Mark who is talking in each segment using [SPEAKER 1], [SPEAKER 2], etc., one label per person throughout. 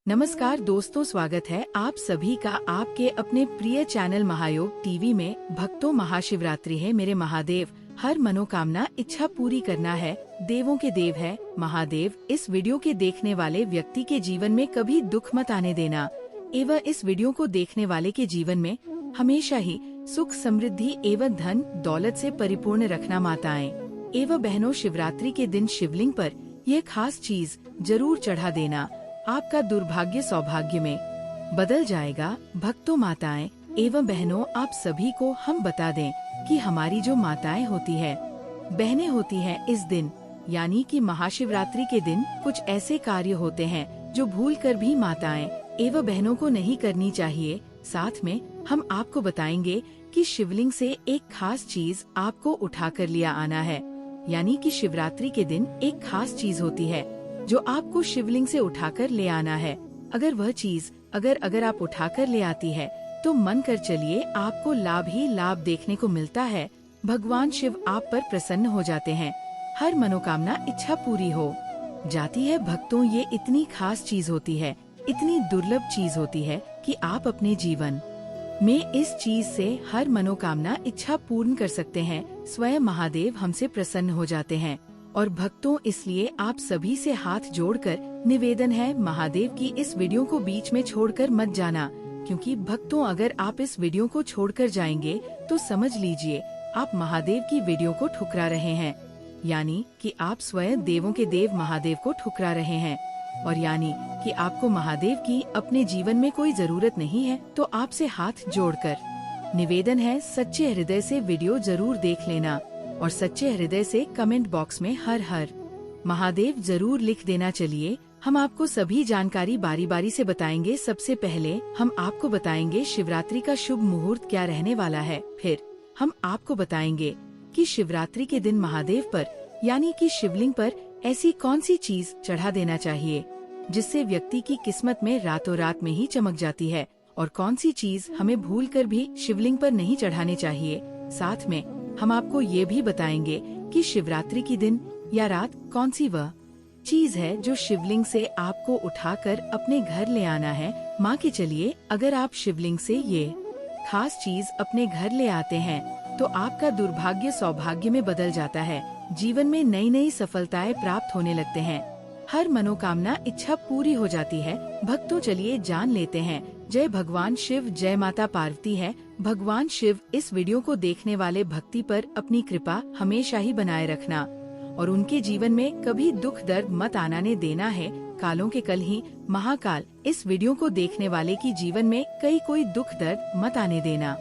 [SPEAKER 1] नमस्कार दोस्तों, स्वागत है आप सभी का आपके अपने प्रिय चैनल महायोग टीवी में। भक्तों, महाशिवरात्रि है मेरे महादेव, हर मनोकामना इच्छा पूरी करना है। देवों के देव है महादेव। इस वीडियो के देखने वाले व्यक्ति के जीवन में कभी दुख मत आने देना एवं इस वीडियो को देखने वाले के जीवन में हमेशा ही सुख, समृद्धि एवं धन दौलत से परिपूर्ण रखना। माताएं एवं बहनों, शिवरात्रि के दिन शिवलिंग पर यह खास चीज जरूर चढ़ा देना, आपका दुर्भाग्य सौभाग्य में बदल जाएगा। भक्तों, माताएं एवं बहनों, आप सभी को हम बता दें कि हमारी जो माताएं होती है, बहनें होती हैं, इस दिन यानी कि महाशिवरात्रि के दिन कुछ ऐसे कार्य होते हैं जो भूलकर भी माताएं एवं बहनों को नहीं करनी चाहिए। साथ में हम आपको बताएंगे कि शिवलिंग से एक खास चीज आपको उठा कर लिया आना है, यानी कि शिवरात्रि के दिन एक खास चीज होती है जो आपको शिवलिंग से उठाकर ले आना है। अगर वह चीज अगर आप उठाकर ले आती है तो मन कर चलिए, आपको लाभ ही लाभ देखने को मिलता है। भगवान शिव आप पर प्रसन्न हो जाते हैं, हर मनोकामना इच्छा पूरी हो जाती है। भक्तों, ये इतनी खास चीज होती है, इतनी दुर्लभ चीज होती है कि आप अपने जीवन में इस चीज से हर मनोकामना इच्छा पूर्ण कर सकते हैं। स्वयं महादेव हमसे प्रसन्न हो जाते हैं। और भक्तों, इसलिए आप सभी से हाथ जोड़कर निवेदन है, महादेव की इस वीडियो को बीच में छोड़कर मत जाना, क्योंकि भक्तों अगर आप इस वीडियो को छोड़कर जाएंगे तो समझ लीजिए आप महादेव की वीडियो को ठुकरा रहे हैं, यानी कि आप स्वयं देवों के देव महादेव को ठुकरा रहे हैं। और यानी कि आपको महादेव की अपने जीवन में कोई जरूरत नहीं है। तो आपसे हाथ जोड़कर निवेदन है, सच्चे हृदय से वीडियो जरूर देख लेना और सच्चे हृदय से कमेंट बॉक्स में हर हर महादेव जरूर लिख देना। चलिए हम आपको सभी जानकारी बारी बारी से बताएंगे। सबसे पहले हम आपको बताएंगे शिवरात्रि का शुभ मुहूर्त क्या रहने वाला है। फिर हम आपको बताएंगे कि शिवरात्रि के दिन महादेव पर यानी कि शिवलिंग पर ऐसी कौन सी चीज चढ़ा देना चाहिए जिससे व्यक्ति की किस्मत में रातों रात में ही चमक जाती है, और कौन सी चीज हमें भूलकर भी शिवलिंग पर नहीं चढ़ानी चाहिए। साथ में हम आपको ये भी बताएंगे कि शिवरात्रि की दिन या रात कौन सी वह चीज है जो शिवलिंग से आपको उठाकर अपने घर ले आना है। माँ के चलिए, अगर आप शिवलिंग से ये खास चीज अपने घर ले आते हैं तो आपका दुर्भाग्य सौभाग्य में बदल जाता है। जीवन में नई नई सफलताएं प्राप्त होने लगते हैं, हर मनोकामना इच्छा पूरी हो जाती है। भक्तों, चलिए जान लेते हैं। जय भगवान शिव, जय माता पार्वती है। भगवान शिव इस वीडियो को देखने वाले भक्ति पर अपनी कृपा हमेशा ही बनाए रखना और उनके जीवन में कभी दुख दर्द मत आने देना है। कालों के कल ही महाकाल इस वीडियो को देखने वाले की जीवन में कोई दुख दर्द मत आने देना।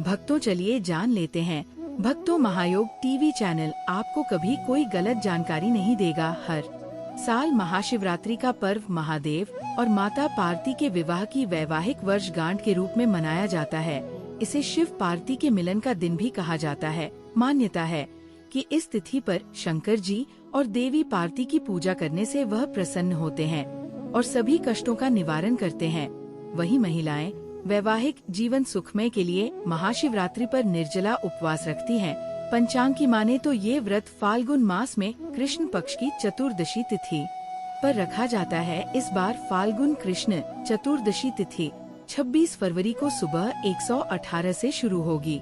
[SPEAKER 1] भक्तों, चलिए जान लेते हैं। भक्तों, महायोग टीवी चैनल आपको कभी कोई गलत जानकारी नहीं देगा। हर साल महाशिवरात्रि का पर्व महादेव और माता पार्वती के विवाह की वैवाहिक वर्षगांठ के रूप में मनाया जाता है। इसे शिव पार्वती के मिलन का दिन भी कहा जाता है। मान्यता है कि इस तिथि पर शंकर जी और देवी पार्वती की पूजा करने से वह प्रसन्न होते हैं और सभी कष्टों का निवारण करते हैं। वहीं महिलाएं वैवाहिक जीवन सुखमय के लिए महाशिवरात्रि पर निर्जला उपवास रखती हैं। पंचांग की माने तो ये व्रत फाल्गुन मास में कृष्ण पक्ष की चतुर्दशी तिथि पर रखा जाता है। इस बार फाल्गुन कृष्ण चतुर्दशी तिथि 26 फरवरी को सुबह 118 से शुरू होगी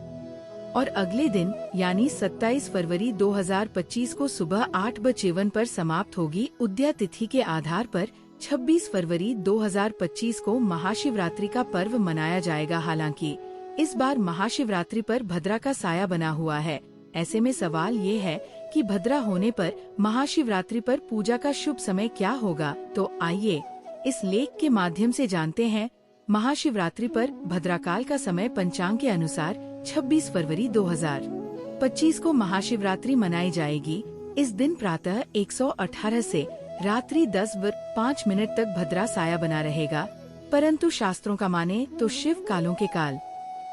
[SPEAKER 1] और अगले दिन यानी 27 फरवरी 2025 को सुबह 8:52 पर समाप्त होगी। उदया तिथि के आधार पर 26 फरवरी 2025 को महाशिवरात्रि का पर्व मनाया जाएगा। हालांकि इस बार महाशिवरात्रि पर भद्रा का साया बना हुआ है। ऐसे में सवाल ये है कि भद्रा होने पर महाशिवरात्रि पर पूजा का शुभ समय क्या होगा। तो आइए इस लेख के माध्यम से जानते हैं। महाशिवरात्रि पर भद्राकाल का समय पंचांग के अनुसार 26 फरवरी 2025 को महाशिवरात्रि मनाई जाएगी। इस दिन प्रातः 118 से रात्रि 10:05 तक भद्रा साया बना रहेगा। परंतु शास्त्रों का माने तो शिव कालों के काल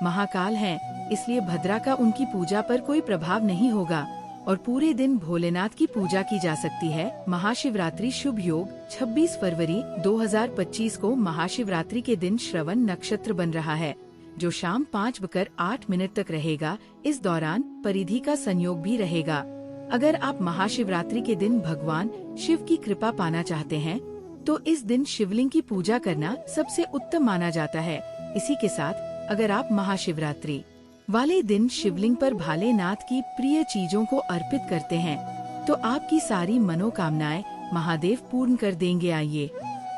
[SPEAKER 1] महाकाल हैं, इसलिए भद्रा का उनकी पूजा पर कोई प्रभाव नहीं होगा और पूरे दिन भोलेनाथ की पूजा की जा सकती है। महाशिवरात्रि शुभ योग 26 फरवरी 2025 को महाशिवरात्रि के दिन श्रवण नक्षत्र बन रहा है, जो शाम 5:08 तक रहेगा। इस दौरान परिधि का संयोग भी रहेगा। अगर आप महाशिवरात्रि के दिन भगवान शिव की कृपा पाना चाहते हैं तो इस दिन शिवलिंग की पूजा करना सबसे उत्तम माना जाता है। इसी के साथ अगर आप महाशिवरात्रि वाले दिन शिवलिंग पर भोलेनाथ की प्रिय चीजों को अर्पित करते हैं तो आपकी सारी मनोकामनाएं महादेव पूर्ण कर देंगे। आइए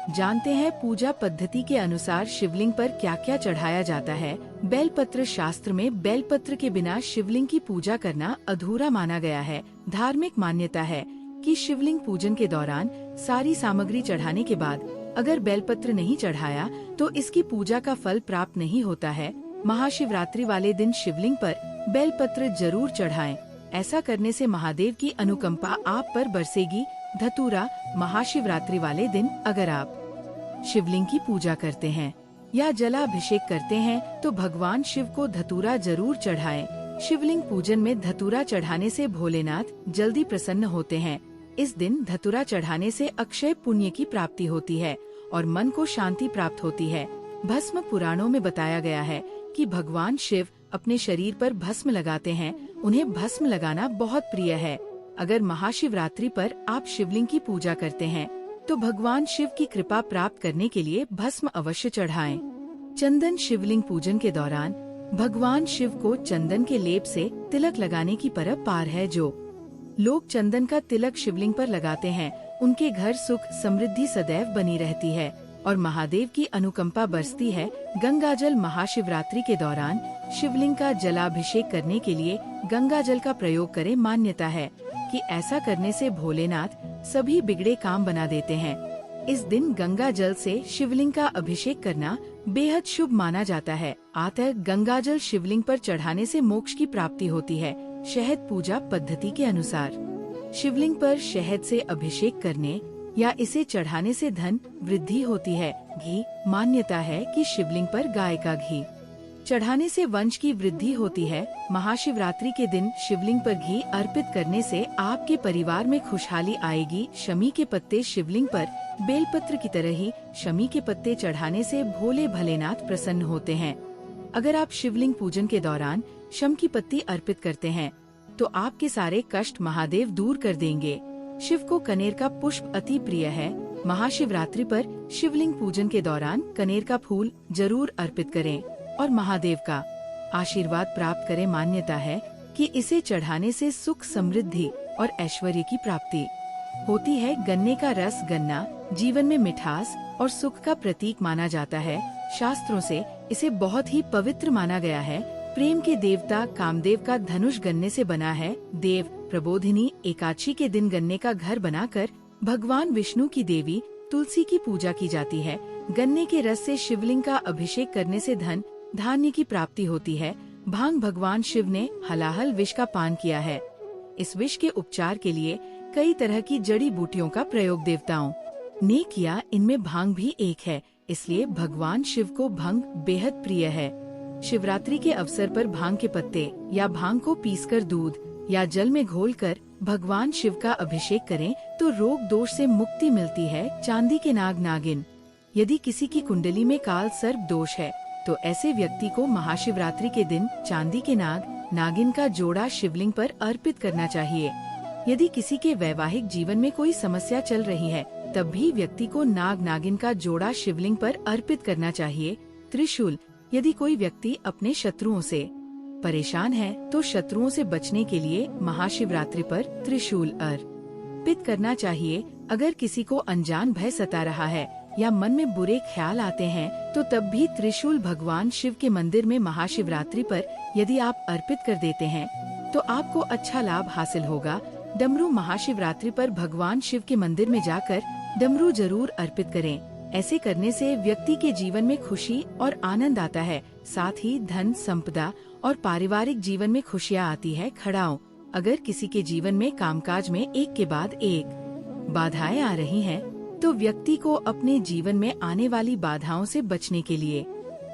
[SPEAKER 1] जानते हैं पूजा पद्धति के अनुसार शिवलिंग पर क्या क्या चढ़ाया जाता है। बेलपत्र शास्त्र में बेलपत्र के बिना शिवलिंग की पूजा करना अधूरा माना गया है। धार्मिक मान्यता है कि शिवलिंग पूजन के दौरान सारी सामग्री चढ़ाने के बाद अगर बेलपत्र नहीं चढ़ाया तो इसकी पूजा का फल प्राप्त नहीं होता है। महाशिवरात्रि वाले दिन शिवलिंग पर बेलपत्र जरूर चढ़ाएं। ऐसा करने से महादेव की अनुकंपा आप पर बरसेगी। धतूरा महाशिवरात्रि वाले दिन अगर आप शिवलिंग की पूजा करते हैं या जलाभिषेक करते हैं तो भगवान शिव को धतूरा जरूर चढ़ाएं। शिवलिंग पूजन में धतूरा चढ़ाने से भोलेनाथ जल्दी प्रसन्न होते हैं। इस दिन धतूरा चढ़ाने से अक्षय पुण्य की प्राप्ति होती है और मन को शांति प्राप्त होती है। भस्म पुराणों में बताया गया है कि भगवान शिव अपने शरीर पर भस्म लगाते हैं। उन्हें भस्म लगाना बहुत प्रिय है। अगर महाशिवरात्रि पर आप शिवलिंग की पूजा करते हैं तो भगवान शिव की कृपा प्राप्त करने के लिए भस्म अवश्य चढ़ाएं। चंदन शिवलिंग पूजन के दौरान भगवान शिव को चंदन के लेप से तिलक लगाने की परंपरा है। जो लोग चंदन का तिलक शिवलिंग पर लगाते हैं उनके घर सुख समृद्धि सदैव बनी रहती है और महादेव की अनुकंपा बरसती है। गंगाजल महाशिवरात्रि के दौरान शिवलिंग का जलाभिषेक करने के लिए गंगा जल का प्रयोग करें। मान्यता है कि ऐसा करने से भोलेनाथ सभी बिगड़े काम बना देते हैं। इस दिन गंगा जल से शिवलिंग का अभिषेक करना बेहद शुभ माना जाता है। अतः गंगा जल शिवलिंग पर चढ़ाने से मोक्ष की प्राप्ति होती है। शहद पूजा पद्धति के अनुसार शिवलिंग पर शहद से अभिषेक करने या इसे चढ़ाने से धन वृद्धि होती है। घी मान्यता है कि शिवलिंग पर गाय का घी चढ़ाने से वंश की वृद्धि होती है। महाशिवरात्रि के दिन शिवलिंग पर घी अर्पित करने से आपके परिवार में खुशहाली आएगी। शमी के पत्ते शिवलिंग पर बेलपत्र की तरह ही शमी के पत्ते चढ़ाने से भोले भोलेनाथ प्रसन्न होते हैं। अगर आप शिवलिंग पूजन के दौरान शम की पत्ती अर्पित करते हैं तो आपके सारे कष्ट महादेव दूर कर देंगे। शिव को कनेर का पुष्प अति प्रिय है। महाशिवरात्रि पर शिवलिंग पूजन के दौरान कनेर का फूल जरूर अर्पित करें और महादेव का आशीर्वाद प्राप्त करें। मान्यता है कि इसे चढ़ाने से सुख समृद्धि और ऐश्वर्य की प्राप्ति होती है। गन्ने का रस गन्ना जीवन में मिठास और सुख का प्रतीक माना जाता है। शास्त्रों से इसे बहुत ही पवित्र माना गया है। प्रेम के देवता कामदेव का धनुष गन्ने से बना है। देव प्रबोधिनी एकादशी के दिन गन्ने का घर बनाकर भगवान विष्णु की देवी तुलसी की पूजा की जाती है। गन्ने के रस से शिवलिंग का अभिषेक करने से धन धान्य की प्राप्ति होती है। भांग भगवान शिव ने हलाहल विष का पान किया है। इस विष के उपचार के लिए कई तरह की जड़ी बूटियों का प्रयोग देवताओं ने किया। इनमें भांग भी एक है, इसलिए भगवान शिव को भांग बेहद प्रिय है। शिवरात्रि के अवसर पर भांग के पत्ते या भांग को पीसकर दूध या जल में घोलकर भगवान शिव का अभिषेक करें तो रोग दोष से मुक्ति मिलती है। चांदी के नाग नागिन यदि किसी की कुंडली में काल सर्प दोष है तो ऐसे व्यक्ति को महाशिवरात्रि के दिन चांदी के नाग नागिन का जोड़ा शिवलिंग पर अर्पित करना चाहिए। यदि किसी के वैवाहिक जीवन में कोई समस्या चल रही है तब भी व्यक्ति को नाग नागिन का जोड़ा शिवलिंग पर अर्पित करना चाहिए। त्रिशूल यदि कोई व्यक्ति अपने शत्रुओं से परेशान है तो शत्रुओं से बचने के लिए महाशिवरात्रि पर त्रिशूल अर्पित करना चाहिए। अगर किसी को अनजान भय सता रहा है या मन में बुरे ख्याल आते हैं तो तब भी त्रिशूल भगवान शिव के मंदिर में महाशिवरात्रि पर यदि आप अर्पित कर देते हैं तो आपको अच्छा लाभ हासिल होगा। डमरू महाशिवरात्रि पर भगवान शिव के मंदिर में जाकर डमरू जरूर अर्पित करें। ऐसे करने से व्यक्ति के जीवन में खुशी और आनंद आता है। साथ ही धन संपदा और पारिवारिक जीवन में खुशियाँ आती है। खड़ाओं अगर किसी के जीवन में कामकाज में एक के बाद एक बाधाएं आ रही हैं, तो व्यक्ति को अपने जीवन में आने वाली बाधाओं से बचने के लिए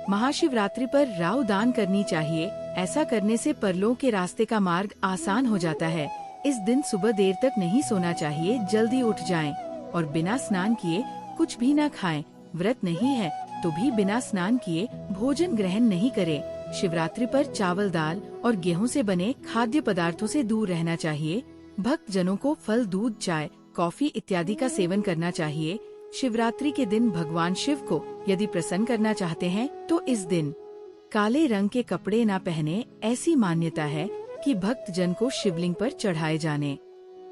[SPEAKER 1] महाशिवरात्रि पर राव दान करनी चाहिए। ऐसा करने से परलोक के रास्ते का मार्ग आसान हो जाता है। इस दिन सुबह देर तक नहीं सोना चाहिए, जल्दी उठ जाएं और बिना स्नान किए कुछ भी न खाएं। व्रत नहीं है तो भी बिना स्नान किए भोजन ग्रहण नहीं करें। शिवरात्रि पर चावल दाल और गेहूं से बने खाद्य पदार्थों से दूर रहना चाहिए। भक्त जनों को फल दूध चाय कॉफी इत्यादि का सेवन करना चाहिए। शिवरात्रि के दिन भगवान शिव को यदि प्रसन्न करना चाहते हैं तो इस दिन काले रंग के कपड़े न पहने। ऐसी मान्यता है कि भक्त जन को शिवलिंग पर चढ़ाए जाने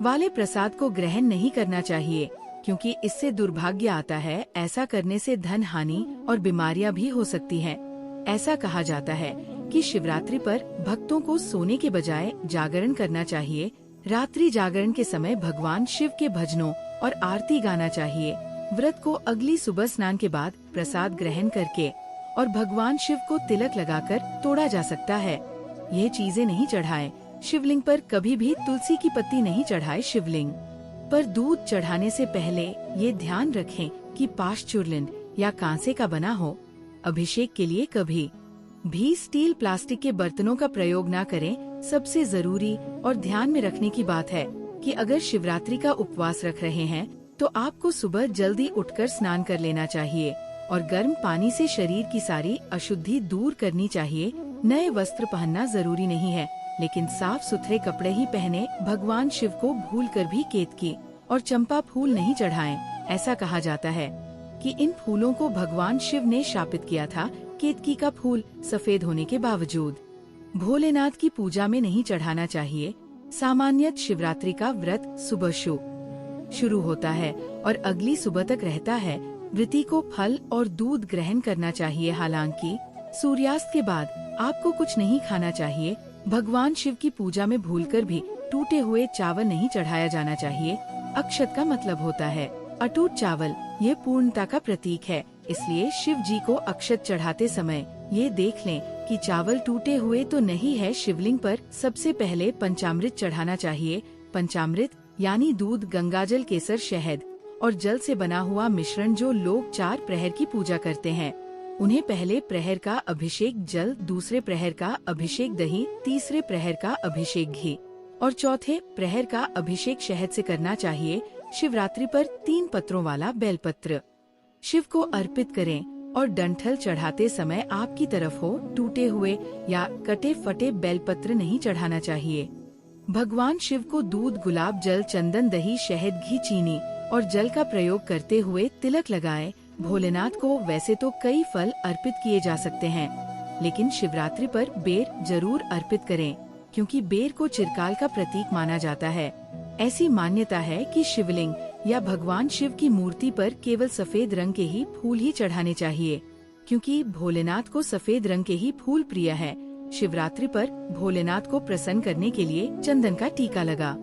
[SPEAKER 1] वाले प्रसाद को ग्रहण नहीं करना चाहिए, क्योंकि इससे दुर्भाग्य आता है। ऐसा करने से धन हानि और बीमारियां भी हो सकती हैं। ऐसा कहा जाता है कि शिवरात्रि पर भक्तों को सोने के बजाय जागरण करना चाहिए। रात्रि जागरण के समय भगवान शिव के भजनों और आरती गाना चाहिए। व्रत को अगली सुबह स्नान के बाद प्रसाद ग्रहण करके और भगवान शिव को तिलक लगाकर तोड़ा जा सकता है। यह चीजें नहीं चढ़ाएं। शिवलिंग पर कभी भी तुलसी की पत्ती नहीं चढ़ाए। शिवलिंग पर दूध चढ़ाने से पहले ये ध्यान रखें कि पाषचूर्लिन या कांसे का बना हो। अभिषेक के लिए कभी भी स्टील प्लास्टिक के बर्तनों का प्रयोग न करें। सबसे जरूरी और ध्यान में रखने की बात है कि अगर शिवरात्रि का उपवास रख रहे हैं तो आपको सुबह जल्दी उठकर स्नान कर लेना चाहिए और गर्म पानी से शरीर की सारी अशुद्धि दूर करनी चाहिए। नए वस्त्र पहनना जरूरी नहीं है, लेकिन साफ सुथरे कपड़े ही पहने। भगवान शिव को भूलकर भी केतकी और चंपा फूल नहीं चढ़ाएं। ऐसा कहा जाता है कि इन फूलों को भगवान शिव ने शापित किया था। केतकी का फूल सफेद होने के बावजूद भोलेनाथ की पूजा में नहीं चढ़ाना चाहिए। सामान्यत शिवरात्रि का व्रत सुबह शुरू होता है और अगली सुबह तक रहता है। व्रती को फल और दूध ग्रहण करना चाहिए। हालांकि सूर्यास्त के बाद आपको कुछ नहीं खाना चाहिए। भगवान शिव की पूजा में भूलकर भी टूटे हुए चावल नहीं चढ़ाया जाना चाहिए। अक्षत का मतलब होता है अटूट चावल। ये पूर्णता का प्रतीक है, इसलिए शिव जी को अक्षत चढ़ाते समय ये देख लें कि चावल टूटे हुए तो नहीं है। शिवलिंग पर सबसे पहले पंचामृत चढ़ाना चाहिए। पंचामृत यानी दूध, गंगाजल, केसर, शहद और जल से बना हुआ मिश्रण जो लोग 4 प्रहर की पूजा करते हैं। उन्हें पहले प्रहर का अभिषेक जल, दूसरे प्रहर का अभिषेक दही, तीसरे प्रहर का अभिषेक घी और चौथे प्रहर का अभिषेक शहद से करना चाहिए। शिवरात्रि पर 3 पत्रों वाला बेलपत्र शिव को अर्पित करें और डंठल चढ़ाते समय आपकी तरफ हो। टूटे हुए या कटे फटे बेलपत्र नहीं चढ़ाना चाहिए। भगवान शिव को दूध, गुलाब जल, चंदन, दही, शहद, घी, चीनी और जल का प्रयोग करते हुए तिलक लगाएं। भोलेनाथ को वैसे तो कई फल अर्पित किए जा सकते हैं, लेकिन शिवरात्रि पर बेर जरूर अर्पित करें, क्योंकि बेर को चिरकाल का प्रतीक माना जाता है। ऐसी मान्यता है कि शिवलिंग या भगवान शिव की मूर्ति पर केवल सफेद रंग के ही फूल ही चढ़ाने चाहिए, क्योंकि भोलेनाथ को सफेद रंग के ही फूल प्रिय है। शिवरात्रि पर भोलेनाथ को प्रसन्न करने के लिए चंदन का टीका लगा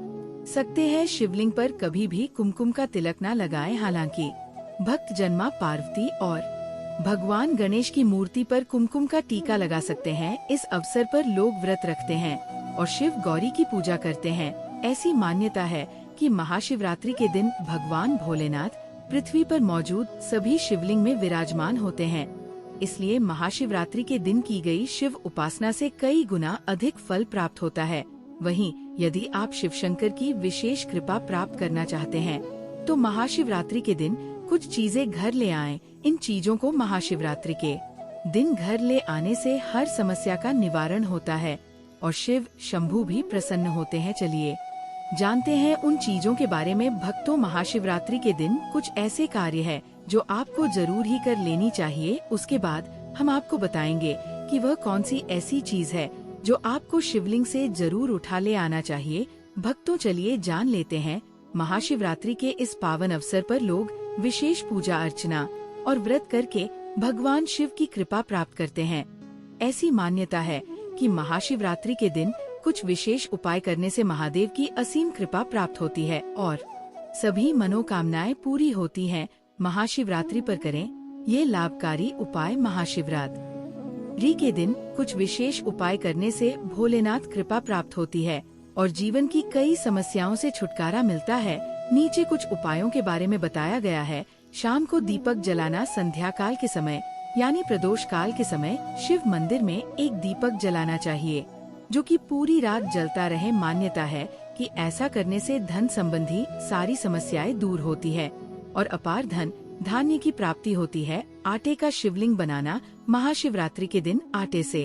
[SPEAKER 1] सकते हैं। शिवलिंग पर कभी भी कुमकुम का तिलक न लगाएं। हालांकि भक्त जन मां पार्वती और भगवान गणेश की मूर्ति पर कुमकुम का टीका लगा सकते हैं। इस अवसर पर लोग व्रत रखते हैं और शिव गौरी की पूजा करते हैं। ऐसी मान्यता है कि महाशिवरात्रि के दिन भगवान भोलेनाथ पृथ्वी पर मौजूद सभी शिवलिंग में विराजमान होते हैं। इसलिए महाशिवरात्रि के दिन की गई शिव उपासना से कई गुना अधिक फल प्राप्त होता है। वहीं यदि आप शिव शंकर की विशेष कृपा प्राप्त करना चाहते हैं तो महाशिवरात्रि के दिन कुछ चीजें घर ले आएं। इन चीजों को महाशिवरात्रि के दिन घर ले आने से हर समस्या का निवारण होता है और शिव शंभू भी प्रसन्न होते हैं। चलिए जानते हैं उन चीजों के बारे में। भक्तों, महाशिवरात्रि के दिन कुछ ऐसे कार्य है जो आपको जरूर ही कर लेनी चाहिए। उसके बाद हम आपको बताएंगे कि वह कौन सी ऐसी चीज है जो आपको शिवलिंग से जरूर उठा ले आना चाहिए। भक्तों, चलिए जान लेते हैं। महाशिवरात्रि के इस पावन अवसर पर लोग विशेष पूजा अर्चना और व्रत करके भगवान शिव की कृपा प्राप्त करते हैं। ऐसी मान्यता है कि महाशिवरात्रि के दिन कुछ विशेष उपाय करने से महादेव की असीम कृपा प्राप्त होती है और सभी मनोकामनाएं पूरी होती हैं। महाशिवरात्रि पर करें ये लाभकारी उपाय। महाशिवरात्रि के दिन कुछ विशेष उपाय करने से भोलेनाथ कृपा प्राप्त होती है और जीवन की कई समस्याओं से छुटकारा मिलता है। नीचे कुछ उपायों के बारे में बताया गया है। शाम को दीपक जलाना। संध्या काल के समय यानी प्रदोष काल के समय शिव मंदिर में एक दीपक जलाना चाहिए, जो कि पूरी रात जलता रहे। मान्यता है कि ऐसा करने से धन संबंधी सारी समस्याएं दूर होती है और अपार धन धान्य की प्राप्ति होती है। आटे का शिवलिंग बनाना। महाशिवरात्रि के दिन आटे से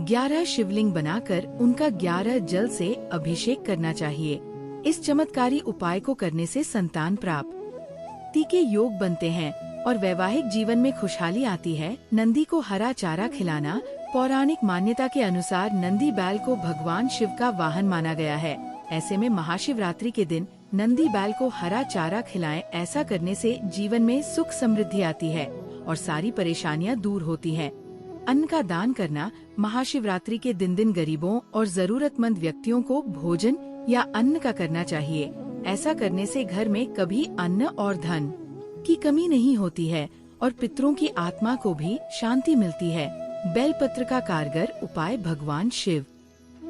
[SPEAKER 1] 11 शिवलिंग बनाकर उनका 11 जल से अभिषेक करना चाहिए। इस चमत्कारी उपाय को करने से संतान प्राप्ति व्यक्ति के योग बनते हैं और वैवाहिक जीवन में खुशहाली आती है। नंदी को हरा चारा खिलाना। पौराणिक मान्यता के अनुसार नंदी बैल को भगवान शिव का वाहन माना गया है। ऐसे में महाशिवरात्रि के दिन नंदी बैल को हरा चारा खिलाएं। ऐसा करने से जीवन में सुख समृद्धि आती है और सारी परेशानियां दूर होती हैं। अन्न का दान करना। महाशिवरात्रि के दिन गरीबों और जरूरतमंद व्यक्तियों को भोजन या अन्न का करना चाहिए। ऐसा करने से घर में कभी अन्न और धन की कमी नहीं होती है और पितरों की आत्मा को भी शांति मिलती है। बेलपत्र का कारगर उपाय। भगवान शिव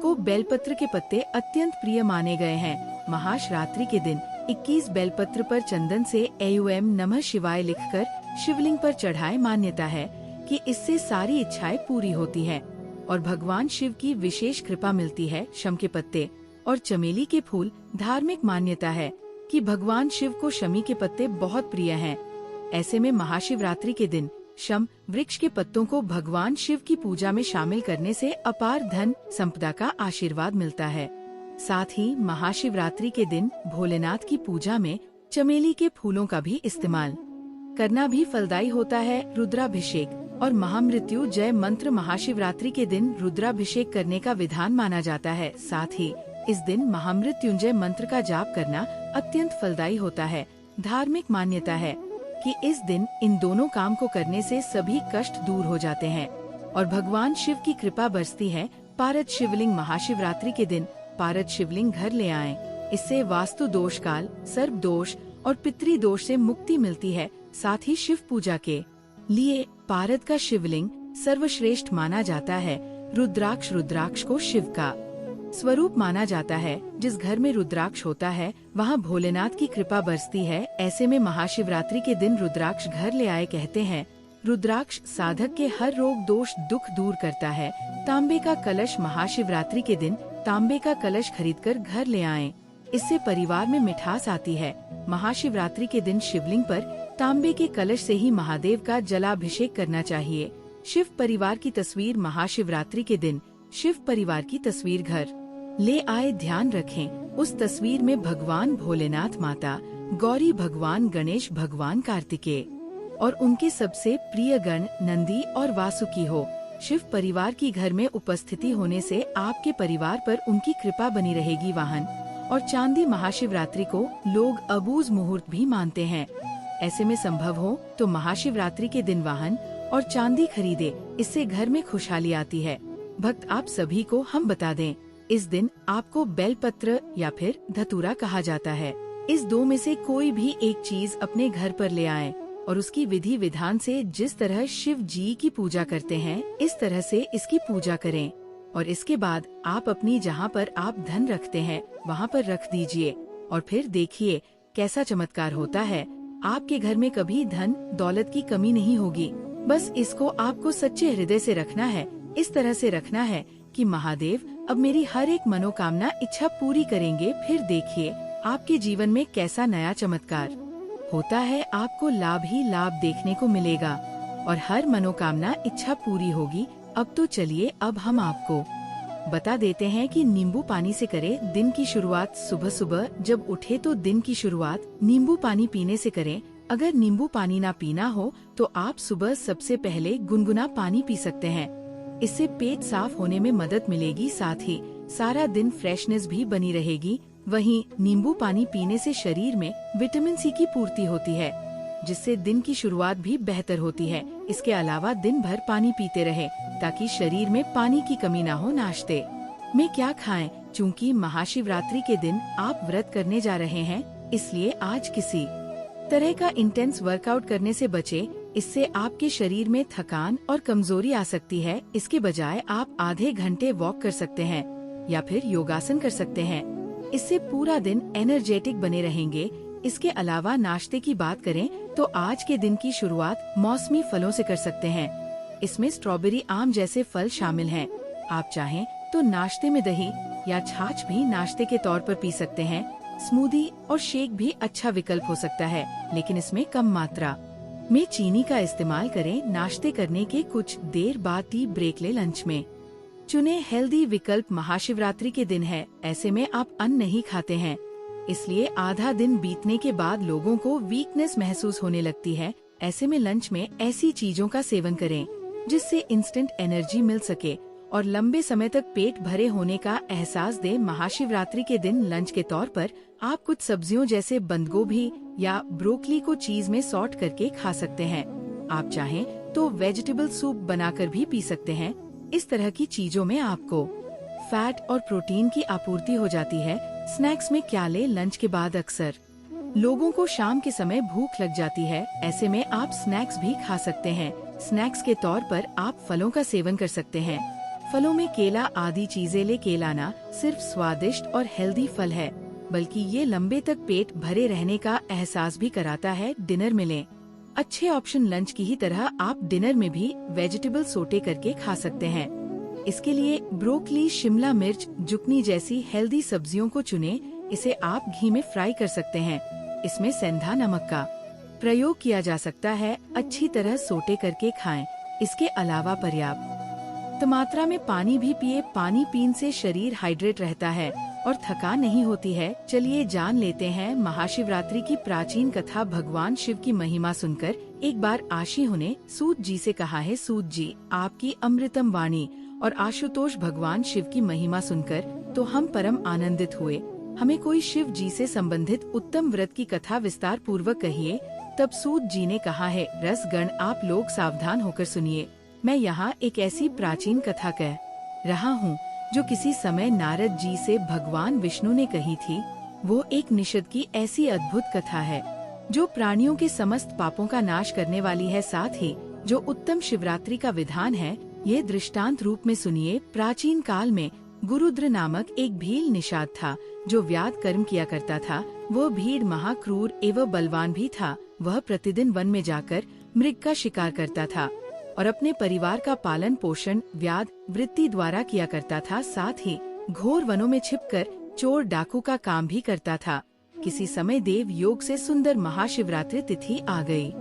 [SPEAKER 1] को बेलपत्र के पत्ते अत्यंत प्रिय माने गए हैं। महाशिवरात्रि के दिन 21 बेलपत्र पर चंदन से एओम नमः शिवाय लिखकर शिवलिंग पर चढ़ाए। मान्यता है कि इससे सारी इच्छाएं पूरी होती हैं और भगवान शिव की विशेष कृपा मिलती है। शम के पत्ते और चमेली के फूल। धार्मिक मान्यता है कि भगवान शिव को शमी के पत्ते बहुत प्रिय हैं। ऐसे में महाशिवरात्रि के दिन शम वृक्ष के पत्तों को भगवान शिव की पूजा में शामिल करने से अपार धन संपदा का आशीर्वाद मिलता है। साथ ही महाशिवरात्रि के दिन भोलेनाथ की पूजा में चमेली के फूलों का भी इस्तेमाल करना भी फलदायी होता है। रुद्राभिषेक और महामृत्यु जय मंत्र। महाशिवरात्रि के दिन रुद्राभिषेक करने का विधान माना जाता है। साथ ही इस दिन महामृत्युंजय मंत्र का जाप करना अत्यंत फलदायी होता है। धार्मिक मान्यता है कि इस दिन इन दोनों काम को करने से सभी कष्ट दूर हो जाते हैं और भगवान शिव की कृपा बरसती है। पारद शिवलिंग। महाशिवरात्रि के दिन पारद शिवलिंग घर ले आएं। इससे वास्तु दोष, काल, सर्प दोष और पितृ दोष से मुक्ति मिलती है। साथ ही शिव पूजा के लिए पारद का शिवलिंग सर्वश्रेष्ठ माना जाता है। रुद्राक्ष को शिव का स्वरूप माना जाता है। जिस घर में रुद्राक्ष होता है वहाँ भोलेनाथ की कृपा बरसती है। ऐसे में महाशिवरात्रि के दिन रुद्राक्ष घर ले आए। कहते हैं रुद्राक्ष साधक के हर रोग, दोष, दुख दूर करता है। तांबे का कलश। महाशिवरात्रि के दिन तांबे का कलश खरीदकर घर ले आएं। इससे परिवार में मिठास आती है। महाशिवरात्रि के दिन शिवलिंग पर तांबे के कलश से ही महादेव का जलाभिषेक करना चाहिए। शिव परिवार की तस्वीर। महाशिवरात्रि के दिन शिव परिवार की तस्वीर घर ले आए। ध्यान रखें उस तस्वीर में भगवान भोलेनाथ, माता गौरी, भगवान गणेश, भगवान कार्तिकेय और उनके सबसे प्रिय गण नंदी और वासुकी हो। शिव परिवार की घर में उपस्थिति होने से आपके परिवार पर उनकी कृपा बनी रहेगी। वाहन और चांदी। महाशिवरात्रि को लोग अबूझ मुहूर्त भी मानते हैं। ऐसे में संभव हो तो महाशिवरात्रि के दिन वाहन और चांदी खरीदे। इससे घर में खुशहाली आती है। भक्त आप सभी को हम बता दें, इस दिन आपको बेलपत्र या फिर धतूरा कहा जाता है। इस दो में से कोई भी एक चीज अपने घर पर ले आएं और उसकी विधि विधान से जिस तरह शिव जी की पूजा करते हैं इस तरह से इसकी पूजा करें और इसके बाद आप अपनी जहाँ पर आप धन रखते हैं वहाँ पर रख दीजिए और फिर देखिए कैसा चमत्कार होता है। आपके घर में कभी धन दौलत की कमी नहीं होगी। बस इसको आपको सच्चे हृदय से रखना है। इस तरह से रखना है कि महादेव अब मेरी हर एक मनोकामना, इच्छा पूरी करेंगे। फिर देखिए आपके जीवन में कैसा नया चमत्कार होता है। आपको लाभ ही लाभ देखने को मिलेगा और हर मनोकामना, इच्छा पूरी होगी। अब तो चलिए अब हम आपको बता देते हैं कि नींबू पानी से करें दिन की शुरुआत। सुबह सुबह जब उठे तो दिन की शुरुआत नींबू पानी पीने से करें। अगर नींबू पानी ना पीना हो तो आप सुबह सबसे पहले गुनगुना पानी पी सकते हैं। इससे पेट साफ होने में मदद मिलेगी। साथ ही सारा दिन फ्रेशनेस भी बनी रहेगी। वहीं नींबू पानी पीने से शरीर में विटामिन सी की पूर्ति होती है जिससे दिन की शुरुआत भी बेहतर होती है। इसके अलावा दिन भर पानी पीते रहे ताकि शरीर में पानी की कमी ना हो। नाश्ते में क्या खाएं? चूँकि महाशिवरात्रि के दिन आप व्रत करने जा रहे हैं इसलिए आज किसी तरह का इंटेंस वर्कआउट करने से बचे। इससे आपके शरीर में थकान और कमजोरी आ सकती है। इसके बजाय आप आधे घंटे वॉक कर सकते हैं या फिर योगासन कर सकते हैं। इससे पूरा दिन एनर्जेटिक बने रहेंगे। इसके अलावा नाश्ते की बात करें तो आज के दिन की शुरुआत मौसमी फलों से कर सकते हैं। इसमें स्ट्रॉबेरी, आम जैसे फल शामिल हैं। आप चाहें तो नाश्ते में दही या छाछ भी नाश्ते के तौर पर पी सकते हैं। स्मूदी और शेक भी अच्छा विकल्प हो सकता है लेकिन इसमें कम मात्रा में चीनी का इस्तेमाल करें। नाश्ते करने के कुछ देर बाद टी ब्रेक ले लंच में चुने हेल्दी विकल्प। महाशिवरात्रि के दिन है, ऐसे में आप अन्न नहीं खाते हैं इसलिए आधा दिन बीतने के बाद लोगों को वीकनेस महसूस होने लगती है। ऐसे में लंच में ऐसी चीजों का सेवन करें जिससे इंस्टेंट एनर्जी मिल सके और लंबे समय तक पेट भरे होने का एहसास दे। महाशिवरात्रि के दिन लंच के तौर पर आप कुछ सब्जियों जैसे बंद गोभी या ब्रोकली को चीज में सॉट करके खा सकते हैं। आप चाहें तो वेजिटेबल सूप बनाकर भी पी सकते हैं। इस तरह की चीजों में आपको फैट और प्रोटीन की आपूर्ति हो जाती है। स्नैक्स में क्या ले? लंच के बाद अक्सर लोगों को शाम के समय भूख लग जाती है। ऐसे में आप स्नैक्स भी खा सकते हैं। स्नैक्स के तौर पर आप फलों का सेवन कर सकते हैं। फलों में केला आदि चीजें ले। केला न सिर्फ स्वादिष्ट और हेल्दी फल है, बल्कि ये लंबे तक पेट भरे रहने का एहसास भी कराता है। डिनर में लें अच्छे ऑप्शन। लंच की ही तरह आप डिनर में भी वेजिटेबल सोटे करके खा सकते हैं। इसके लिए ब्रोकली, शिमला मिर्च, जुकनी जैसी हेल्दी सब्जियों को चुनें। इसे आप घी में फ्राई कर सकते हैं। इसमें सेंधा नमक का प्रयोग किया जा सकता है। अच्छी तरह सोटे करके खाएं। इसके अलावा पर्याप्त मात्रा में पानी भी पिए। पानी पीने से शरीर हाइड्रेट रहता है और थकान नहीं होती है। चलिए जान लेते हैं महाशिवरात्रि की प्राचीन कथा। भगवान शिव की महिमा सुनकर एक बार आशीहु ने सूत जी से कहा है, सूत जी, आपकी अमृतम वाणी और आशुतोष भगवान शिव की महिमा सुनकर तो हम परम आनंदित हुए। हमें कोई शिव जी से संबंधित उत्तम व्रत की कथा विस्तार पूर्वक कहिए। तब सूत जी ने कहा है, रसगण, आप लोग सावधान होकर सुनिए। मैं यहाँ एक ऐसी प्राचीन कथा कह रहा हूँ जो किसी समय नारद जी से भगवान विष्णु ने कही थी। वो एक निषद की ऐसी अद्भुत कथा है जो प्राणियों के समस्त पापों का नाश करने वाली है। साथ ही जो उत्तम शिवरात्रि का विधान है, ये दृष्टांत रूप में सुनिए। प्राचीन काल में गुरुद्र नामक एक भील निषाद था जो व्याध कर्म किया करता था। वह भीड़ महाक्रूर एवं बलवान भी था। वह प्रतिदिन वन में जाकर मृग का शिकार करता था और अपने परिवार का पालन पोषण व्याध वृत्ति द्वारा किया करता था। साथ ही घोर वनों में छिपकर चोर डाकू का काम भी करता था। किसी समय देव योग से सुंदर महाशिवरात्रि तिथि आ गई,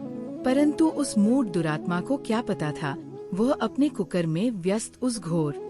[SPEAKER 1] परंतु उस मूढ़ दुरात्मा को क्या पता था, वह अपने कुकर्म में व्यस्त उस घोर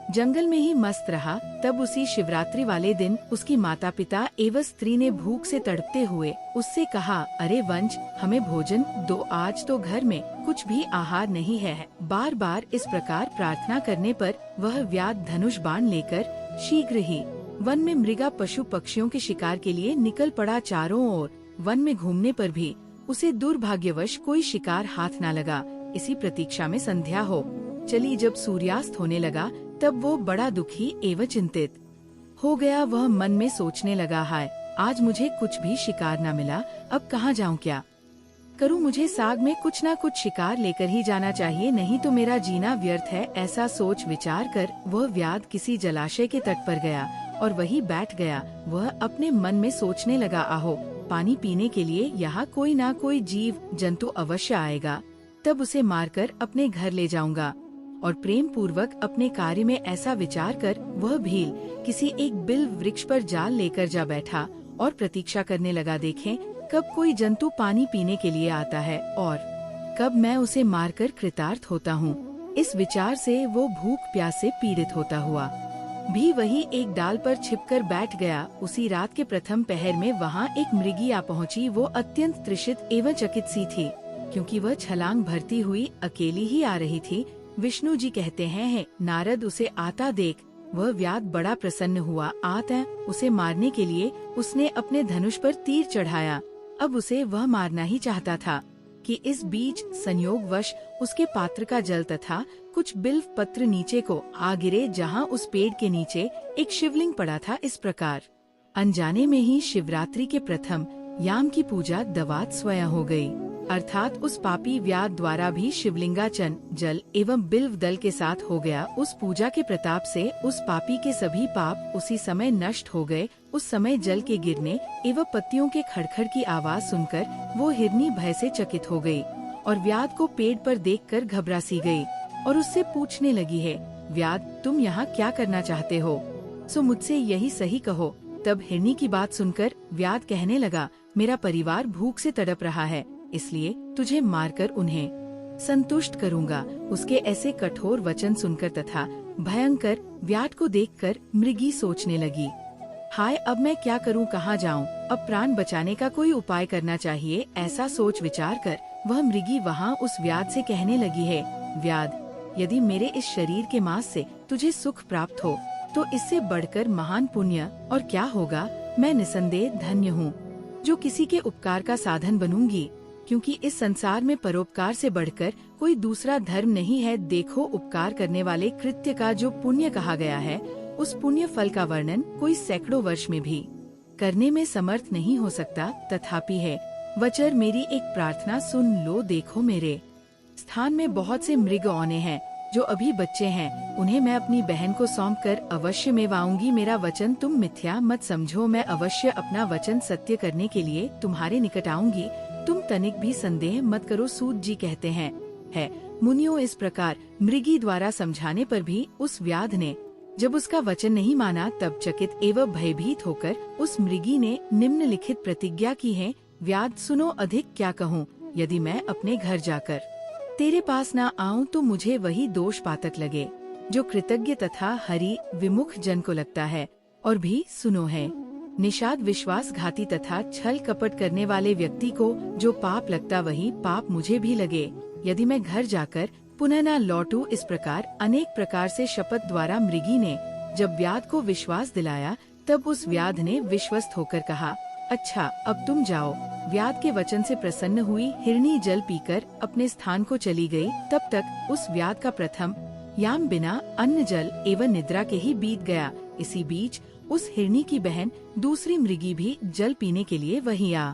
[SPEAKER 1] जंगल में ही मस्त रहा। तब उसी शिवरात्रि वाले दिन उसकी माता पिता एवं स्त्री ने भूख से तड़पते हुए उससे कहा, अरे वंश, हमें भोजन दो, आज तो घर में कुछ भी आहार नहीं है। बार बार इस प्रकार प्रार्थना करने पर वह व्याध धनुष बाण लेकर शीघ्र ही वन में मृगा पशु पक्षियों के शिकार के लिए निकल पड़ा। चारों ओर वन में घूमने पर भी उसे दुर्भाग्यवश कोई शिकार हाथ न लगा। इसी प्रतीक्षा में संध्या हो चली। जब सूर्यास्त होने लगा तब वो बड़ा दुखी एवं चिंतित हो गया। वह मन में सोचने लगा, हाय, आज मुझे कुछ भी शिकार न मिला, अब कहाँ जाऊँ, क्या करूँ? मुझे साग में कुछ न कुछ शिकार लेकर ही जाना चाहिए, नहीं तो मेरा जीना व्यर्थ है। ऐसा सोच विचार कर वह व्याध किसी जलाशय के तट पर गया और वहीं बैठ गया। वह अपने मन में सोचने लगा, आहो, पानी पीने के लिए यहाँ कोई ना कोई जीव जंतु अवश्य आएगा, तब उसे मारकर अपने घर ले जाऊंगा। और प्रेम पूर्वक अपने कार्य में ऐसा विचार कर वह भील किसी एक बिल्व वृक्ष पर जाल लेकर जा बैठा और प्रतीक्षा करने लगा। देखें कब कोई जंतु पानी पीने के लिए आता है और कब मैं उसे मारकर कृतार्थ होता हूँ। इस विचार से वो भूख प्यास से पीड़ित होता हुआ भी वही एक डाल पर छिपकर बैठ गया। उसी रात के प्रथम पहर में वहाँ एक मृगी आ पहुँची। वो अत्यंत तृषित एवं चकित सी थी, क्योंकि वह छलांग भरती हुई अकेली ही आ रही थी। विष्णु जी कहते हैं, नारद, उसे आता देख। वह व्याध बड़ा प्रसन्न हुआ। आता उसे मारने के लिए उसने अपने धनुष पर तीर चढ़ाया। अब उसे वह मारना ही चाहता था कि इस बीच संयोगवश उसके पात्र का जल तथा कुछ बिल्व पत्र नीचे को आ गिरे, जहाँ उस पेड़ के नीचे एक शिवलिंग पड़ा था। इस प्रकार अनजाने में ही शिवरात्रि के प्रथम याम की पूजा दवात स्वयं हो गई, अर्थात उस पापी व्याध द्वारा भी शिवलिंगाचन जल एवं बिल्व दल के साथ हो गया। उस पूजा के प्रताप से उस पापी के सभी पाप उसी समय नष्ट हो गए। उस समय जल के गिरने एवं पत्तियों के खड़खड़ की आवाज सुनकर वो हिरनी भय से चकित हो गई और व्याध को पेड़ पर देखकर घबरा सी गई और उससे पूछने लगी है, व्याध, तुम यहाँ क्या करना चाहते हो? सो मुझसे यही सही कहो। तब हिरनी की बात सुनकर व्याध कहने लगा, मेरा परिवार भूख से तड़प रहा है, इसलिए तुझे मारकर उन्हें संतुष्ट करूंगा। उसके ऐसे कठोर वचन सुनकर तथा भयंकर व्याध को देखकर मृगी सोचने लगी, हाय, अब मैं क्या करूं, कहाँ जाऊं? अब प्राण बचाने का कोई उपाय करना चाहिए। ऐसा सोच विचार कर वह मृगी वहाँ उस व्याध से कहने लगी है, व्याध, यदि मेरे इस शरीर के मांस से तुझे सुख प्राप्त हो तो इससे बढ़कर महान पुण्य और क्या होगा। मैं निसंदेह धन्य हूँ जो किसी के उपकार का साधन बनूंगी, क्योंकि इस संसार में परोपकार से बढ़कर कोई दूसरा धर्म नहीं है। देखो, उपकार करने वाले कृत्य का जो पुण्य कहा गया है, उस पुण्य फल का वर्णन कोई सैकड़ों वर्ष में भी करने में समर्थ नहीं हो सकता। तथापि है वचर, मेरी एक प्रार्थना सुन लो। देखो, मेरे स्थान में बहुत से मृग औने हैं जो अभी बच्चे हैं, उन्हें मैं अपनी बहन को सौंप कर अवश्य में वाऊंगी। मेरा वचन तुम मिथ्या मत समझो, मैं अवश्य अपना वचन सत्य करने के लिए तुम्हारे निकट आऊंगी। तुम तनिक भी संदेह मत करो। सूत जी कहते हैं, है मुनियों, इस प्रकार मृगी द्वारा समझाने पर भी उस व्याध ने जब उसका वचन नहीं माना, तब चकित एवं भयभीत होकर उस मृगी ने निम्नलिखित प्रतिज्ञा की है। व्याध, सुनो, अधिक क्या कहूँ। यदि मैं अपने घर जाकर तेरे पास न आऊं तो मुझे वही दोष पातक लगे जो कृतज्ञ तथा हरि विमुख जन को लगता है। और भी सुनो है, निषाद विश्वासघाती तथा छल कपट करने वाले व्यक्ति को जो पाप लगता, वही पाप मुझे भी लगे यदि मैं घर जाकर पुनः न लौटूं। इस प्रकार अनेक प्रकार से शपथ द्वारा मृगी ने जब व्याध को विश्वास दिलाया, तब उस व्याध ने विश्वस्त होकर कहा, अच्छा, अब तुम जाओ। व्याध के वचन से प्रसन्न हुई हिरणी जल पीकर अपने स्थान को चली गई। तब तक उस व्याध का प्रथम याम बिना अन्न जल एवं निद्रा के ही बीत गया। इसी बीच उस हिरणी की बहन दूसरी मृगी भी जल पीने के लिए वहीं आ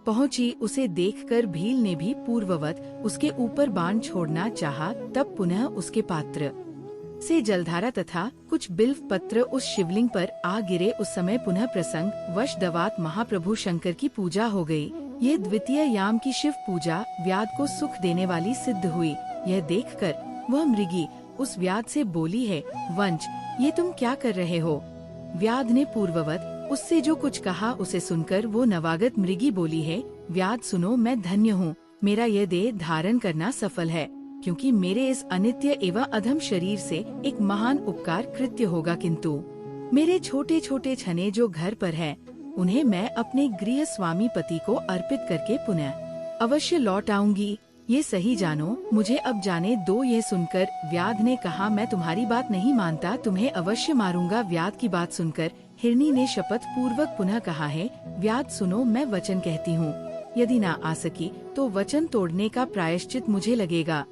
[SPEAKER 1] पहुंची। उसे देखकर भील ने भी पूर्ववत उसके ऊपर बाण छोड़ना चाहा, तब पुनः उसके पात्र से जलधारा तथा कुछ बिल्व पत्र उस शिवलिंग पर आ गिरे। उस समय पुनः प्रसंग वश दवात महाप्रभु शंकर की पूजा हो गई। ये द्वितीय याम की शिव पूजा व्याध को सुख देने वाली सिद्ध हुई। यह देखकर वह मृगी उस व्याध से बोली है, वंश, ये तुम क्या कर रहे हो? व्याध ने पूर्ववत उससे जो कुछ कहा, उसे सुनकर वो नवागत मृगी बोली है, व्याध, सुनो, मैं धन्य हूँ। मेरा यह देह धारण करना सफल है, क्योंकि मेरे इस अनित्य एवं अधम शरीर से एक महान उपकार कृत्य होगा। किंतु मेरे छोटे छोटे छने जो घर पर हैं, उन्हें मैं अपने गृह स्वामी पति को अर्पित करके पुनः अवश्य लौट आऊंगी। ये सही जानो, मुझे अब जाने दो। ये सुनकर व्याध ने कहा, मैं तुम्हारी बात नहीं मानता, तुम्हें अवश्य मारूंगा। व्याध की बात सुनकर हिरणी ने शपथ पूर्वक पुनः कहा है, व्याध, सुनो, मैं वचन कहती हूँ, यदि ना आ सकी तो वचन तोड़ने का प्रायश्चित मुझे लगेगा,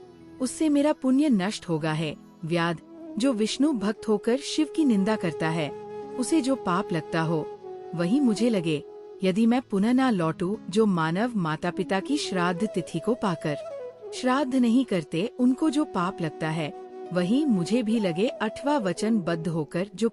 [SPEAKER 1] उससे मेरा पुण्य नष्ट होगा है। व्याध, जो विष्णु भक्त होकर शिव की निंदा करता है, उसे जो पाप लगता हो वही मुझे लगे। यदि मैं पुनः ना लौटूं, जो मानव माता पिता की श्राद्ध तिथि को पाकर श्राद्ध नहीं करते, उनको जो पाप लगता है वही मुझे भी लगे। 8वां वचन बद्ध होकर जो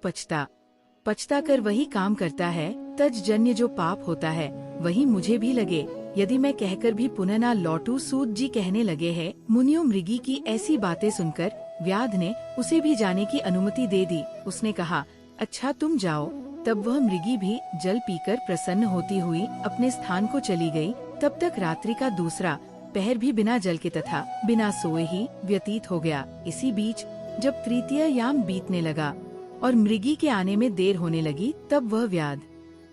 [SPEAKER 1] पछता कर वही काम करता है, तजजन्य जो पाप होता है वही मुझे भी लगे। यदि मैं कहकर भी पुनः ना लौटूं। सूत जी कहने लगे हैं, मुनियों, मृगी की ऐसी बातें सुनकर व्याध ने उसे भी जाने की अनुमति दे दी। उसने कहा, अच्छा, तुम जाओ। तब वह मृगी भी जल पीकर प्रसन्न होती हुई अपने स्थान को चली गई। तब तक रात्रि का दूसरा पहर भी बिना जल के तथा बिना सोए ही व्यतीत हो गया। इसी बीच जब तृतीय याम बीतने लगा और मृगी के आने में देर होने लगी, तब वह व्याध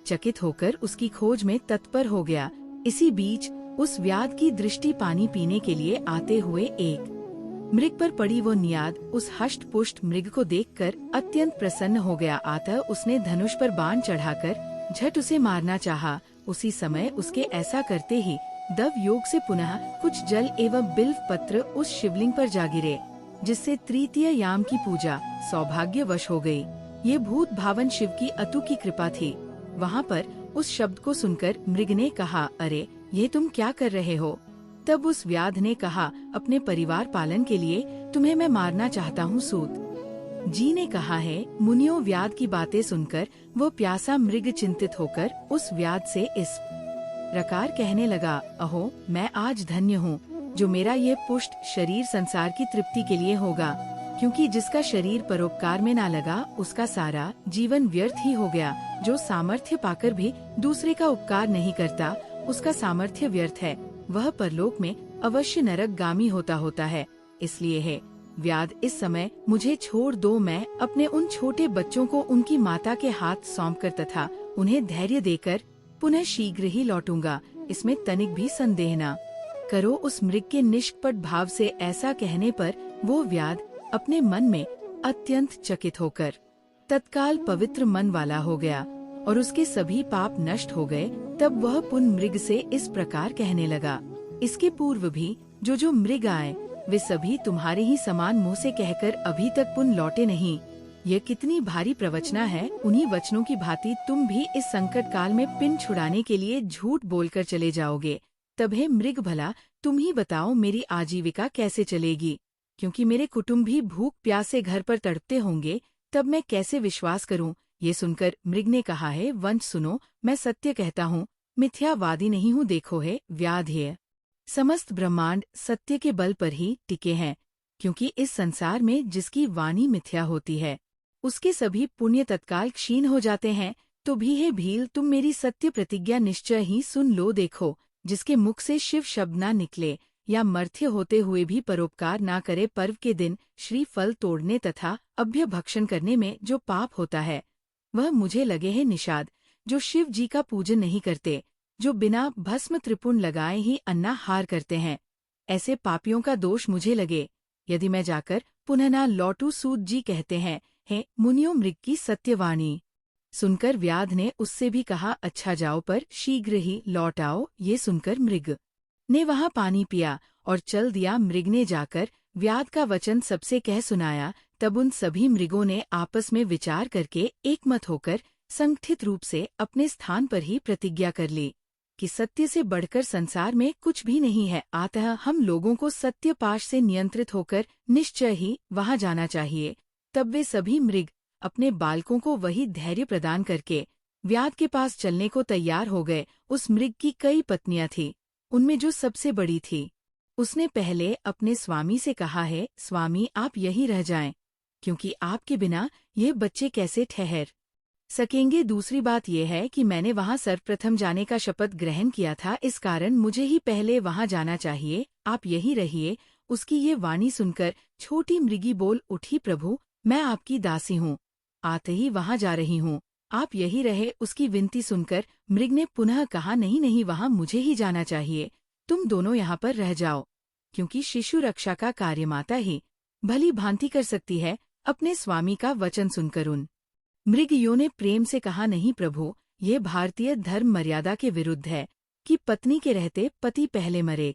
[SPEAKER 1] चकित होकर उसकी खोज में तत्पर हो गया। इसी बीच उस व्याध की दृष्टि पानी पीने के लिए आते हुए एक मृग पर पड़ी। वो नियाद उस हष्ट पुष्ट मृग को देखकर अत्यंत प्रसन्न हो गया। अतः उसने धनुष पर बाण चढ़ाकर झट उसे मारना चाहा। उसी समय उसके ऐसा करते ही दव योग से पुनः कुछ जल एवं बिल्व पत्र उस शिवलिंग पर जा गिरे, जिससे तृतीय याम की पूजा सौभाग्यवश हो गई। ये भूत भावन शिव की अतु की कृपा थी। वहाँ पर उस शब्द को सुनकर मृग ने कहा, अरे, ये तुम क्या कर रहे हो? तब उस व्याध ने कहा, अपने परिवार पालन के लिए तुम्हें मैं मारना चाहता हूँ। सूत जी ने कहा है, मुनियों, व्याध की बातें सुनकर वो प्यासा मृग चिंतित होकर उस व्याध से इस प्रकार कहने लगा, अहो, मैं आज धन्य हूँ जो मेरा ये पुष्ट शरीर संसार की तृप्ति के लिए होगा, क्योंकि जिसका शरीर परोपकार में ना लगा, उसका सारा जीवन व्यर्थ ही हो गया। जो सामर्थ्य पाकर भी दूसरे का उपकार नहीं करता, उसका सामर्थ्य व्यर्थ है, वह परलोक में अवश्य नरक गामी होता है। इसलिए है व्याध इस समय मुझे छोड़ दो, मैं अपने उन छोटे बच्चों को उनकी माता के हाथ सौंपकर तथा उन्हें धैर्य देकर पुनः शीघ्र ही लौटूंगा, इसमें तनिक भी संदेह न करो। उस मृग के निष्कपट भाव से ऐसा कहने पर वो व्याध अपने मन में अत्यंत चकित होकर तत्काल पवित्र मन वाला हो गया और उसके सभी पाप नष्ट हो गए। तब वह पुन मृग से इस प्रकार कहने लगा, इसके पूर्व भी जो मृग आए वे सभी तुम्हारे ही समान मुँह से कहकर अभी तक पुन लौटे नहीं। यह कितनी भारी प्रवचना है। उन्हीं वचनों की भांति तुम भी इस संकट काल में पिन छुड़ाने के लिए झूठ बोलकर चले जाओगे। तब हे मृग, भला तुम ही बताओ मेरी आजीविका कैसे चलेगी, क्योंकि मेरे कुटुंब भी भूख प्यास से घर पर तड़पते होंगे, तब मैं कैसे विश्वास करूं। ये सुनकर मृग ने कहा है, वंश सुनो, मैं सत्य कहता हूँ, मिथ्यावादी नहीं हूँ। देखो है व्याध, है समस्त ब्रह्मांड सत्य के बल पर ही टिके हैं, क्योंकि इस संसार में जिसकी वाणी मिथ्या होती है उसके सभी पुण्य तत्काल क्षीण हो जाते हैं। तो भी हे भील, तुम मेरी सत्य प्रतिज्ञा निश्चय ही सुन लो। देखो, जिसके मुख से शिव शब्द ना निकले या मर्त्य होते हुए भी परोपकार ना करे, पर्व के दिन श्री फल तोड़ने तथा अभ्य भक्षण करने में जो पाप होता है वह मुझे लगे है निषाद। जो शिव जी का पूजन नहीं करते, जो बिना भस्म त्रिपुण लगाए ही अन्नाहार करते हैं, ऐसे पापियों का दोष मुझे लगे, यदि मैं जाकर पुनः ना लौटूं। सूत जी कहते हैं, हे मुनियों, मृग की सत्यवाणी सुनकर व्याध ने उससे भी कहा, अच्छा जाओ, पर शीघ्र ही लौट आओ। ये सुनकर मृग ने वहां पानी पिया और चल दिया। मृग ने जाकर व्याध का वचन सबसे कह सुनाया। तब उन सभी मृगों ने आपस में विचार करके एकमत होकर संगठित रूप से अपने स्थान पर ही प्रतिज्ञा कर ली कि सत्य से बढ़कर संसार में कुछ भी नहीं है, अतः हम लोगों को सत्य पाश से नियंत्रित होकर निश्चय ही वहां जाना चाहिए। तब वे सभी मृग अपने बालकों को वही धैर्य प्रदान करके व्याध के पास चलने को तैयार हो गए। उस मृग की कई पत्नियां थीं, उनमें जो सबसे बड़ी थी उसने पहले अपने स्वामी से कहा है, स्वामी आप यहीं रह जाएं, क्योंकि आपके बिना ये बच्चे कैसे ठहर सकेंगे। दूसरी बात यह है कि मैंने वहां सर्वप्रथम जाने का शपथ ग्रहण किया था, इस कारण मुझे ही पहले वहां जाना चाहिए, आप यहीं रहिए। उसकी ये वाणी सुनकर छोटी मृगी बोल उठी, प्रभु मैं आपकी दासी हूँ, आते ही वहां जा रही हूँ, आप यहीं रहे। उसकी विनती सुनकर मृग ने पुनः कहा, नहीं नहीं, वहां मुझे ही जाना चाहिए, तुम दोनों यहाँ पर रह जाओ, क्योंकि शिशु रक्षा का कार्य माता ही भली भांति कर सकती है। अपने स्वामी का वचन सुनकर उन मृगियों ने प्रेम से कहा, नहीं प्रभु, ये भारतीय धर्म मर्यादा के विरुद्ध है कि पत्नी के रहते पति पहले मरे,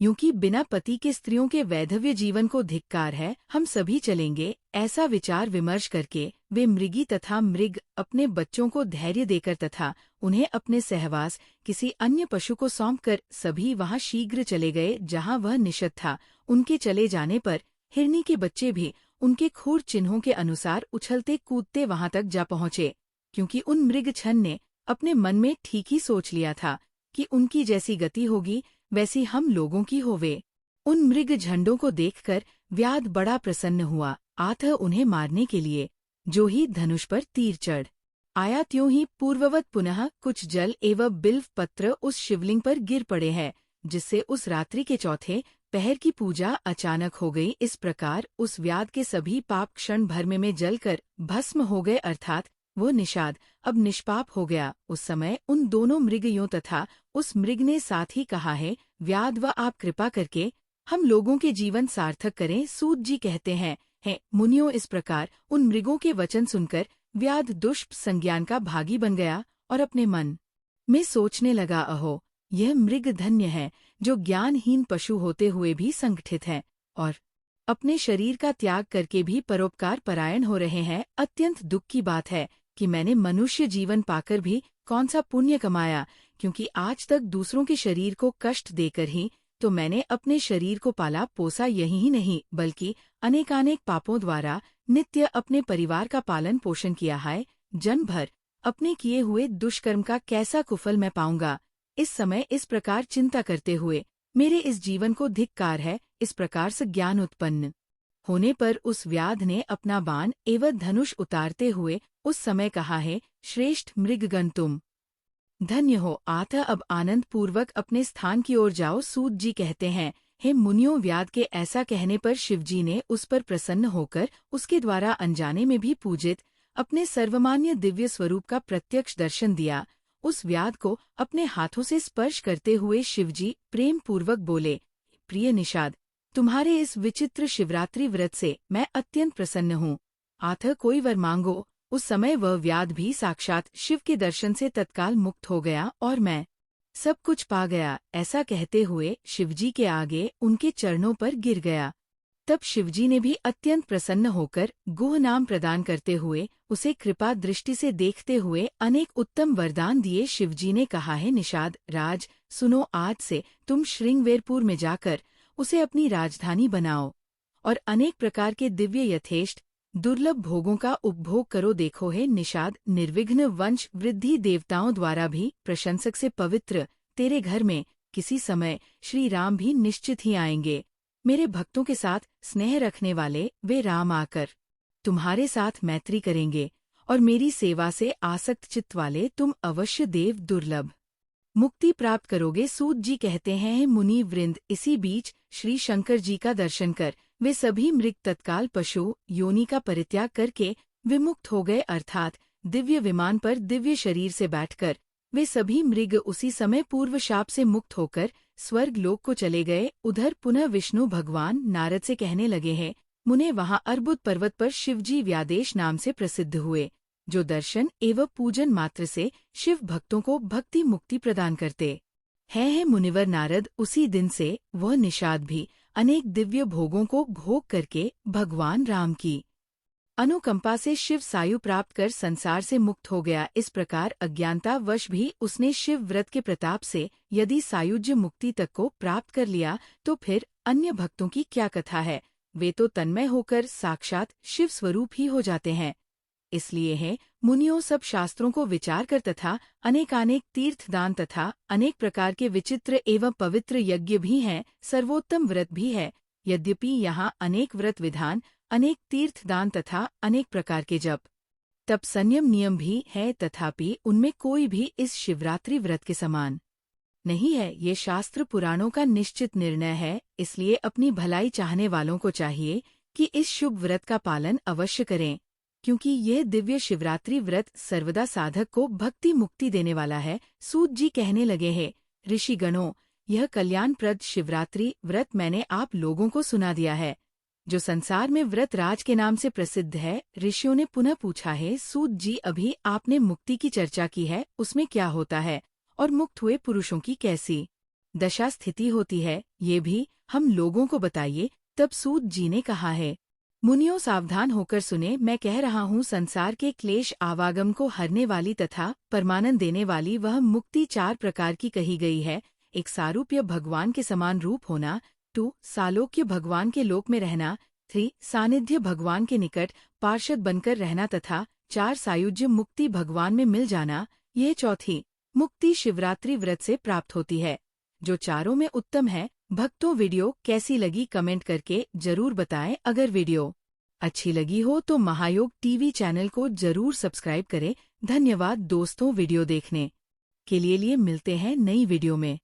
[SPEAKER 1] क्योंकि बिना पति के स्त्रियों के वैधव्य जीवन को धिक्कार है, हम सभी चलेंगे। ऐसा विचार विमर्श करके वे मृगी तथा मृग अपने बच्चों को धैर्य देकर तथा उन्हें अपने सहवास किसी अन्य पशु को सौंपकर सभी वहां शीघ्र चले गए जहां वह निषद था। उनके चले जाने पर हिरनी के बच्चे भी उनके खूर चिन्हों के अनुसार उछलते कूदते वहां तक जा पहुंचे, क्योंकि उन मृग छन ने अपने मन में ठीक ही सोच लिया था कि उनकी जैसी गति होगी वैसी हम लोगों की होवे। उन मृग झंडों को देखकर व्याध बड़ा प्रसन्न हुआ, अतः उन्हें मारने के लिए जो ही धनुष पर तीर चढ़ आया, त्यों ही पूर्ववत पुनः कुछ जल एवं बिल्व पत्र उस शिवलिंग पर गिर पड़े हैं, जिससे उस रात्रि के चौथे पहर की पूजा अचानक हो गई। इस प्रकार उस व्याध के सभी पाप क्षण भर में जलकर भस्म हो गए, अर्थात वो निषाद अब निष्पाप हो गया। उस समय उन दोनों मृगयों तथा उस मृग ने साथ ही कहा है, व्याध व आप कृपा करके हम लोगों के जीवन सार्थक करें। सूत जी कहते हैं, मुनियों, इस प्रकार उन मृगों के वचन सुनकर व्याध दुष्ट संज्ञान का भागी बन गया और अपने मन में सोचने लगा, अहो यह मृग धन्य है जो ज्ञानहीन पशु होते हुए भी संगठित है और अपने शरीर का त्याग करके भी परोपकार परायण हो रहे हैं। अत्यंत दुख की बात है कि मैंने मनुष्य जीवन पाकर भी कौन सा पुण्य कमाया, क्योंकि आज तक दूसरों के शरीर को कष्ट देकर ही तो मैंने अपने शरीर को पाला पोसा, यही ही नहीं बल्कि अनेकानेक पापों द्वारा नित्य अपने परिवार का पालन पोषण किया है। जन्म भर अपने किए हुए दुष्कर्म का कैसा कुफल मैं पाऊंगा। इस समय इस प्रकार चिंता करते हुए मेरे इस जीवन को धिक्कार है। इस प्रकार से ज्ञान उत्पन्न होने पर उस व्याध ने अपना बाण एवं धनुष उतारते हुए उस समय कहा है, श्रेष्ठ मृगगण तुम धन्य हो, अतः अब आनंद पूर्वक अपने स्थान की ओर जाओ। सूत जी कहते हैं, हे मुनियों, व्याध के ऐसा कहने पर शिवजी ने उस पर प्रसन्न होकर उसके द्वारा अनजाने में भी पूजित अपने सर्वमान्य दिव्य स्वरूप का प्रत्यक्ष दर्शन दिया। उस व्याध को अपने हाथों से स्पर्श करते हुए शिवजी प्रेम पूर्वक बोले, प्रिय निषाद, तुम्हारे इस विचित्र शिवरात्रि व्रत से मैं अत्यंत प्रसन्न हूँ। आतः कोई वर मांगो। उस समय वह व्याध भी साक्षात शिव के दर्शन से तत्काल मुक्त हो गया और मैं सब कुछ पा गया, ऐसा कहते हुए शिवजी के आगे उनके चरणों पर गिर गया। तब शिवजी ने भी अत्यंत प्रसन्न होकर गुह नाम प्रदान करते हुए उसे कृपा दृष्टि से देखते हुए अनेक उत्तम वरदान दिए। शिवजी ने कहा, है निषाद राज, सुनो, आज से तुम श्रृंगवेरपुर में जाकर उसे अपनी राजधानी बनाओ और अनेक प्रकार के दिव्य यथेष्ट दुर्लभ भोगों का उपभोग करो। देखो है निषाद, निर्विघ्न वंश वृद्धि देवताओं द्वारा भी प्रशंसक से पवित्र तेरे घर में किसी समय श्री राम भी निश्चित ही आएंगे। मेरे भक्तों के साथ स्नेह रखने वाले वे राम आकर तुम्हारे साथ मैत्री करेंगे और मेरी सेवा से आसक्त चित्त वाले तुम अवश्य देव दुर्लभ मुक्ति प्राप्त करोगे। सूत जी कहते हैं, मुनि वृंद, इसी बीच श्री शंकर जी का दर्शन कर वे सभी मृग तत्काल पशु योनि का परित्याग करके विमुक्त हो गए, अर्थात दिव्य विमान पर दिव्य शरीर से बैठकर वे सभी मृग उसी समय पूर्व शाप से मुक्त होकर स्वर्ग लोक को चले गए। उधर पुनः विष्णु भगवान नारद से कहने लगे हैं, मुने, वहां अर्बुद पर्वत पर शिवजी व्यादेश नाम से प्रसिद्ध हुए, जो दर्शन एवं पूजन मात्र से शिव भक्तों को भक्ति मुक्ति प्रदान करते हैं। मुनिवर नारद, उसी दिन से वह निषाद भी अनेक दिव्य भोगों को भोग करके भगवान राम की अनुकंपा से शिव सायु प्राप्त कर संसार से मुक्त हो गया। इस प्रकार अज्ञानतावश भी उसने शिव व्रत के प्रताप से यदि सायुज्य मुक्ति तक को प्राप्त कर लिया तो फिर अन्य भक्तों की क्या कथा है। वे तो तन्मय होकर साक्षात शिव स्वरूप ही हो जाते हैं। इसलिए है मुनियों, सब शास्त्रों को विचार कर तथा अनेकानेक तीर्थदान तथा अनेक प्रकार के विचित्र एवं पवित्र यज्ञ भी हैं, सर्वोत्तम व्रत भी है। यद्यपि यहाँ अनेक व्रत विधान, अनेक तीर्थदान तथा अनेक प्रकार के जप तप संयम नियम भी है, तथापि उनमें कोई भी इस शिवरात्रि व्रत के समान नहीं है। ये शास्त्र पुराणों का निश्चित निर्णय है। इसलिए अपनी भलाई चाहने वालों को चाहिए कि इस शुभ व्रत का पालन अवश्य करें, क्योंकि यह दिव्य शिवरात्रि व्रत सर्वदा साधक को भक्ति मुक्ति देने वाला है। सूत जी कहने लगे हैं, ऋषिगणों, यह कल्याणप्रद शिवरात्रि व्रत मैंने आप लोगों को सुना दिया है, जो संसार में व्रत राज के नाम से प्रसिद्ध है। ऋषियों ने पुनः पूछा है, सूत जी, अभी आपने मुक्ति की चर्चा की है, उसमें क्या होता है और मुक्त हुए पुरुषों की कैसी दशा स्थिति होती है, ये भी हम लोगों को बताइए। तब सूत जी ने कहा है, मुनियों, सावधान होकर सुने, मैं कह रहा हूँ, संसार के क्लेश आवागम को हरने वाली तथा परमानंद देने वाली वह मुक्ति 4 प्रकार की कही गई है। 1, सारूप्य भगवान के समान रूप होना। 2, सालोक्य भगवान के लोक में रहना। 3, सानिध्य भगवान के निकट पार्षद बनकर रहना तथा 4, सायुज्य मुक्ति भगवान में मिल जाना। ये चौथी मुक्ति शिवरात्रि व्रत से प्राप्त होती है, जो चारों में उत्तम है। भक्तों, वीडियो कैसी लगी कमेंट करके जरूर बताएं। अगर वीडियो अच्छी लगी हो तो महायोग टीवी चैनल को जरूर सब्सक्राइब करें। धन्यवाद दोस्तों, वीडियो देखने के लिए मिलते हैं नई वीडियो में।